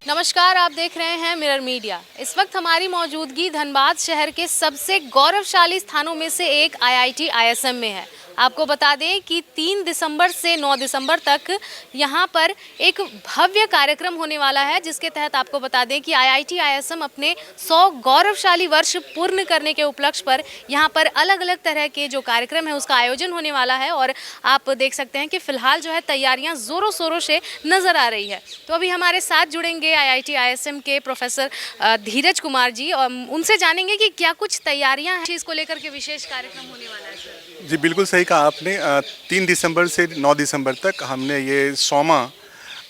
नमस्कार, आप देख रहे हैं मिरर मीडिया। इस वक्त हमारी मौजूदगी धनबाद शहर के सबसे गौरवशाली स्थानों में से एक आईआईटी आईएसएम में है। आपको बता दें कि 3 दिसंबर से 9 दिसंबर तक यहाँ पर एक भव्य कार्यक्रम होने वाला है, जिसके तहत आपको बता दें कि आईआईटी आईएसएम अपने 100 गौरवशाली वर्ष पूर्ण करने के उपलक्ष्य पर यहाँ पर अलग अलग तरह के जो कार्यक्रम है उसका आयोजन होने वाला है। और आप देख सकते हैं कि फिलहाल जो है तैयारियाँ ज़ोरों शोरों से नज़र आ रही है। तो अभी हमारे साथ जुड़ेंगे आईआईटी आईएसएम के प्रोफेसर धीरज कुमार जी, और उनसे जानेंगे कि क्या कुछ तैयारियां हैं इसको लेकर के विशेष कार्यक्रम होने वाला है। सर जी बिल्कुल सही कहा आपने। 3 दिसंबर से 9 दिसंबर तक हमने ये 100वां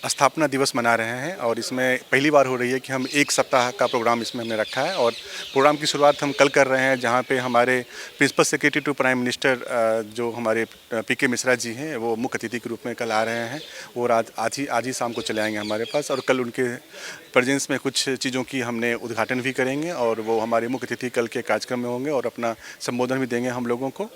स्थापना दिवस मना रहे हैं और इसमें पहली बार हो रही है कि हम एक सप्ताह का प्रोग्राम इसमें हमने रखा है। और प्रोग्राम की शुरुआत हम कल कर रहे हैं, जहां पे हमारे principal secretary to prime minister जो हमारे पीके मिश्रा जी हैं, वो मुख्य अतिथि के रूप में कल आ रहे हैं और आज ही शाम को चले आएंगे हमारे पास। और कल उनके प्रेजेंस में कुछ चीज़ों की हमने उद्घाटन भी करेंगे और वो हमारे मुख्य अतिथि कल के कार्यक्रम में होंगे और अपना संबोधन भी देंगे हम लोगों को।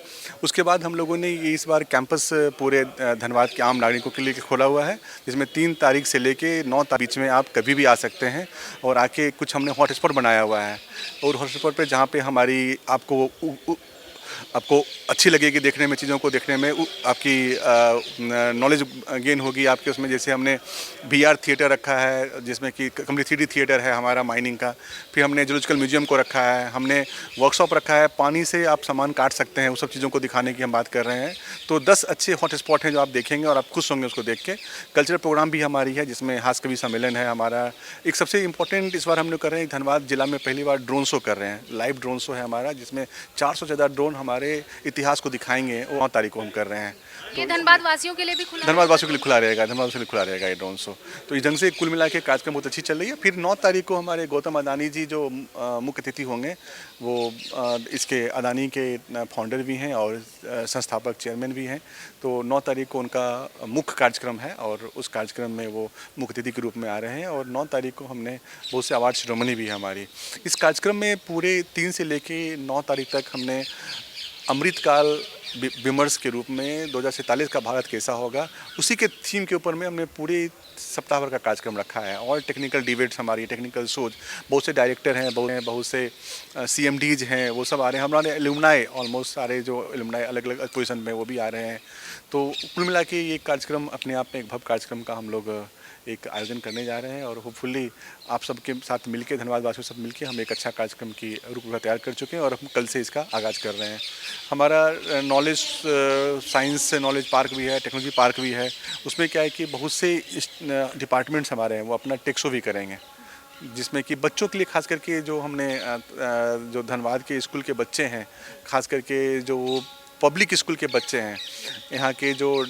उसके बाद हम लोगों ने इस बार कैंपस पूरे धनबाद के आम नागरिकों के लिए खोला हुआ है, जिसमें 3 तारीख से लेके 9 तारीख बीच में आप कभी भी आ सकते हैं और आके कुछ हमने हॉटस्पॉट बनाया हुआ है। और हॉटस्पॉट पे जहाँ पे हमारी आपको अच्छी लगेगी देखने में, चीज़ों को देखने में आपकी नॉलेज गेन होगी आपके उसमें। जैसे हमने वीआर थिएटर रखा है, जिसमें कि कंप्लीट 3D थिएटर है हमारा माइनिंग का। फिर हमने जूलॉजिकल म्यूजियम को रखा है, हमने वर्कशॉप रखा है, पानी से आप सामान काट सकते हैं, उस सब चीज़ों को दिखाने की हम बात कर रहे हैं। तो 10 अच्छे हॉट स्पॉट हैं जो आप देखेंगे और आप खुश होंगे उसको देख के। कल्चरल प्रोग्राम भी हमारी है, जिसमें हास्य कवि सम्मेलन है हमारा। एक सबसे इंपॉर्टेंट इस बार हम लोग कर रहे हैं, धनबाद जिला में पहली बार ड्रोन शो कर रहे हैं, लाइव ड्रोन शो है हमारा, जिसमें 400 से ज़्यादा ड्रोन हमारे इतिहास को दिखाएंगे। वो 9 तारीख को हम कर रहे हैं। ये धनबाद वासियों के लिए भी खुला, धनबाद वासियों के लिए खुला रहेगा, धनबाद वासियों के लिए खुला रहेगा ये ड्रोन शो। तो इस ढंग से कुल मिला के कार्यक्रम बहुत अच्छी चल रही है। फिर 9 तारीख को हमारे गौतम अदानी जी जो मुख्य अतिथि होंगे, वो इसके अदानी के फाउंडर भी हैं और संस्थापक चेयरमैन भी हैं। तो 9 तारीख को उनका मुख्य कार्यक्रम है और उस कार्यक्रम में वो मुख्य अतिथि के रूप में आ रहे हैं। और 9 तारीख को हमने बहुत से अवार्ड सेरेमनी भी है हमारी। इस कार्यक्रम में पूरे 3 से लेके 9 तारीख तक हमने अमृतकाल विमर्श के रूप में 2047 का भारत कैसा होगा, उसी के थीम के ऊपर में हमने पूरे सप्ताह भर का कार्यक्रम रखा है। और टेक्निकल डिबेट्स, हमारी टेक्निकल सोच, बहुत से डायरेक्टर हैं, बहुत से CMDs हैं, वो सब आ रहे हैं। हमारे एलुमनाई ऑलमोस्ट सारे जो एलुमनाई अलग अलग पोजीशन में वो भी आ रहे हैं। तो कुल मिला के ये कार्यक्रम अपने आप में एक भव्य कार्यक्रम का हम लोग एक आयोजन करने जा रहे हैं। और होपफुली आप सबके साथ मिलके, धन्यवाद वासियों सब मिलके हम एक अच्छा कार्यक्रम की रूपरेखा तैयार कर चुके हैं और हम कल से इसका आगाज़ कर रहे हैं। हमारा नॉलेज साइंस नॉलेज पार्क भी है, टेक्नोलॉजी पार्क भी है। उसमें क्या है कि बहुत से डिपार्टमेंट्स हमारे हैं, वो अपना टेक शो भी करेंगे, जिसमें कि बच्चों के लिए खास करके जो हमने जो धनबाद के स्कूल के बच्चे हैं, खास करके जो पब्लिक स्कूल के बच्चे हैं, यहाँ के जो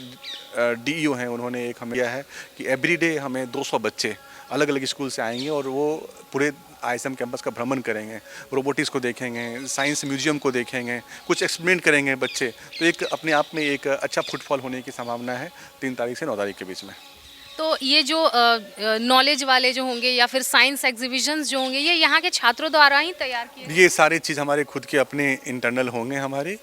DEO हैं, उन्होंने एक हमें दिया है कि एवरीडे हमें 200 बच्चे अलग अलग स्कूल से आएंगे और वो पूरे ISM कैंपस का भ्रमण करेंगे, रोबोटिक्स को देखेंगे, साइंस म्यूजियम को देखेंगे, कुछ एक्सपेरिमेंट करेंगे बच्चे। तो एक अपने आप में एक अच्छा फुटफॉल होने की संभावना है 3 तारीख से 9 तारीख के बीच में। तो ये जो नॉलेज वाले जो होंगे या फिर साइंस एग्जीबिशंस जो होंगे, ये यहाँ के छात्रों द्वारा ही तैयार किए? ये सारी चीज़ हमारे खुद के अपने इंटरनल होंगे हमारे,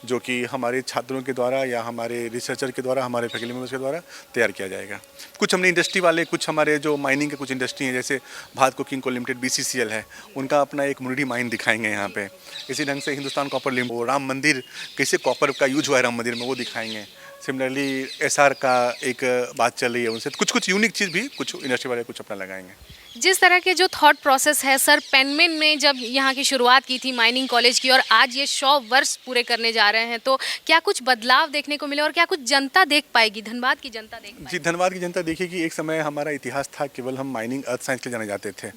जो कि हमारे छात्रों के द्वारा या हमारे रिसर्चर के द्वारा, हमारे फैकल्टी मेंबर्स के द्वारा तैयार किया जाएगा। कुछ हमने इंडस्ट्री वाले, कुछ हमारे जो माइनिंग के कुछ इंडस्ट्री हैं, जैसे भारत कोकिंग को लिमिटेड BCCL है, उनका अपना एक मुनिटी माइन दिखाएंगे यहाँ पे। इसी ढंग से हिंदुस्तान कॉपर लिमिटेड, राम मंदिर कैसे कॉपर का यूज हुआ है राम मंदिर में, वो दिखाएंगे। सिमिलरली SR का एक बात चल रही है उनसे। कुछ यूनिक चीज़ भी कुछ इंडस्ट्री वाले कुछ अपना लगाएंगे। जिस तरह के जो थॉट प्रोसेस है सर, पेनमेन ने जब यहाँ की शुरुआत की थी माइनिंग कॉलेज की, और आज ये 100 वर्ष पूरे करने जा रहे हैं, तो क्या कुछ बदलाव देखने को मिले और क्या कुछ जनता देख पाएगी, धनबाद की जनता देख पाएगी? जी, धनबाद की जनता देखेगी। एक समय हमारा इतिहास था केवल हम माइनिंग अर्थ साइंस के लिए जाने जाते थे,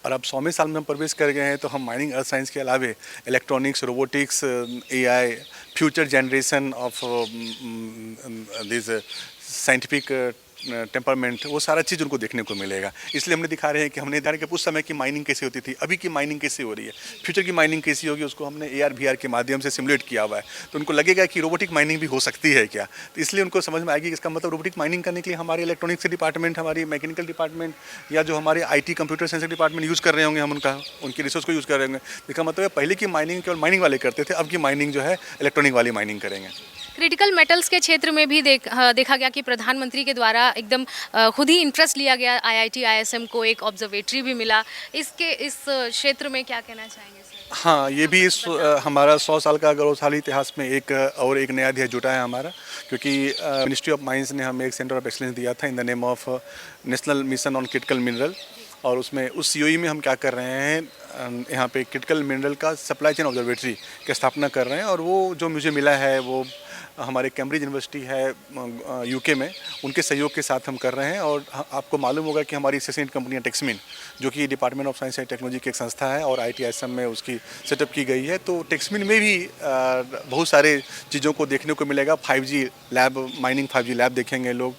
और अब 100वें साल में हम प्रवेश कर गए हैं। तो हम माइनिंग अर्थ साइंस के अलावे electronics, robotics, AI, future generation of this scientific temperament, वो सारा चीज़ उनको देखने को मिलेगा। इसलिए हमने दिखा रहे हैं कि हमने देखा कि उस समय की माइनिंग कैसे होती थी, अभी की माइनिंग कैसे हो रही है, फ्यूचर की माइनिंग कैसी होगी, उसको हमने AR VR के माध्यम से सिमुलेट किया हुआ है। तो उनको लगेगा कि रोबोटिक माइनिंग भी हो सकती है क्या। तो इसलिए उनको समझ में आएगी कि इसका मतलब रोबोटिक माइनिंग करने के लिए हमारे इलेक्ट्रॉनिक्स डिपार्टमेंट, हमारी मैकेनिकल डिपार्टमेंट या जो हमारे IT computer science department use कर रहे होंगे, हम उनकी रिसोर्स को यूज़ कर रहे होंगे। इसका मतलब है पहले की माइनिंग केवल माइनिंग वाले करते थे, अब की माइनिंग जो है इलेक्ट्रॉनिक वाली माइनिंग करेंगे। क्रिटिकल मेटल्स के क्षेत्र में भी देखा गया कि प्रधानमंत्री के द्वारा एकदम खुद ही इंटरेस्ट लिया गया, आईआईटी आईएसएम को एक ऑब्जर्वेटरी भी मिला। इस क्षेत्र में क्या कहना चाहेंगे सर? हाँ, ये भी हमारा 100 साल का गौरवशाली इतिहास में एक नया अध्याय जुटा है हमारा, क्योंकि मिनिस्ट्री ऑफ माइंस ने हमें एक सेंटर ऑफ एक्सीलेंस दिया था in the name of national mission on critical mineral. और उसमें उस सीओई में हम क्या कर रहे हैं, यहाँ पे क्रिटिकल मिनरल का सप्लाई चेन ऑब्जर्वेटरी की स्थापना कर रहे हैं। और वो जो मुझे मिला है वो हमारे कैम्ब्रिज यूनिवर्सिटी है यूके में, उनके सहयोग के साथ हम कर रहे हैं। और आपको मालूम होगा कि हमारी एसोसिएट कंपनी टेक्समिन, जो कि department of science and technology की एक संस्था है और आईआईटी आईएसएम में उसकी सेटअप की गई है। तो टेक्समिन में भी बहुत सारे चीज़ों को देखने को मिलेगा। 5G lab, mining 5G lab देखेंगे लोग,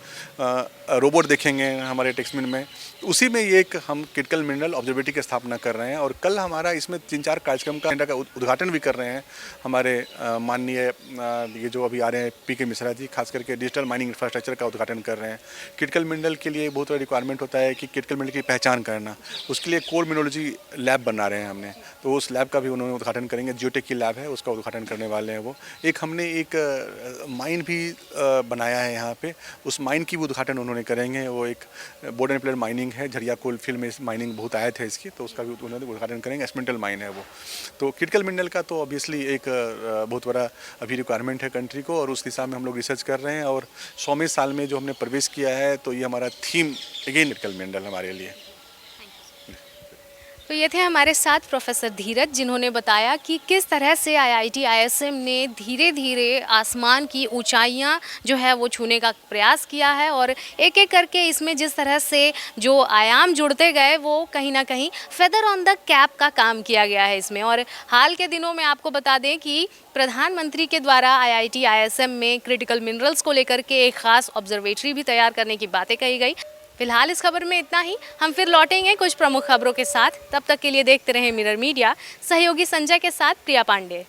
रोबोट देखेंगे हमारे टेक्समिन में। उसी में ये एक हम क्रिटिकल मिनरल ऑब्जर्वेटरी की स्थापना कर रहे हैं। और कल हमारा इसमें 3-4 कार्यक्रम का उद्घाटन भी कर रहे हैं हमारे माननीय ये जो अभी आ रहे हैं पीके मिश्रा जी, खास करके डिजिटल माइनिंग इंफ्रास्ट्रक्चर का उद्घाटन कर रहे हैं। क्रिटिकल मिनरल के लिए बहुत बड़ा रिक्वायरमेंट होता है कि क्रिटिकल मिनरल की पहचान करना, उसके लिए कोर मिनोलॉजी लैब बना रहे हैं हमने, तो उस लैब का भी उन्होंने उद्घाटन करेंगे। जियोटेक की लैब है, उसका उद्घाटन करने वाले हैं वो। हमने एक माइन भी बनाया है यहाँ पे, उस माइन की भी उद्घाटन उन्होंने करेंगे। वो एक बोर्ड एंड प्लेयर माइनिंग है, झरिया कोल फील्ड में माइनिंग बहुत आए थे इसकी, तो उसका भी उन्होंने उद्घाटन करेंगे। एक्सपेरिमेंटल माइन है वो। तो क्रिटिकल मिनरल का तो ऑब्वियसली एक बहुत बड़ा अभी रिक्वायरमेंट है कंट्री को, और उस दिशा में हम लोग रिसर्च कर रहे हैं। और 100वें साल में जो हमने प्रवेश किया है, तो ये हमारा थीम अगेन क्रिटिकल मिनरल हमारे लिए। तो ये थे हमारे साथ प्रोफेसर धीरज, जिन्होंने बताया कि किस तरह से आईआईटी आईएसएम ने धीरे धीरे आसमान की ऊंचाइयां जो है वो छूने का प्रयास किया है। और एक एक करके इसमें जिस तरह से जो आयाम जुड़ते गए, वो कहीं ना कहीं फेदर ऑन द कैप का काम किया गया है इसमें। और हाल के दिनों में आपको बता दें कि प्रधानमंत्री के द्वारा आईआईटी आईएसएम में क्रिटिकल मिनरल्स को लेकर के एक खास ऑब्जर्वेटरी भी तैयार करने की बातें कही गई। फिलहाल इस खबर में इतना ही। हम फिर लौटेंगे कुछ प्रमुख खबरों के साथ। तब तक के लिए देखते रहें मिरर मीडिया। सहयोगी संजय के साथ प्रिया पांडे।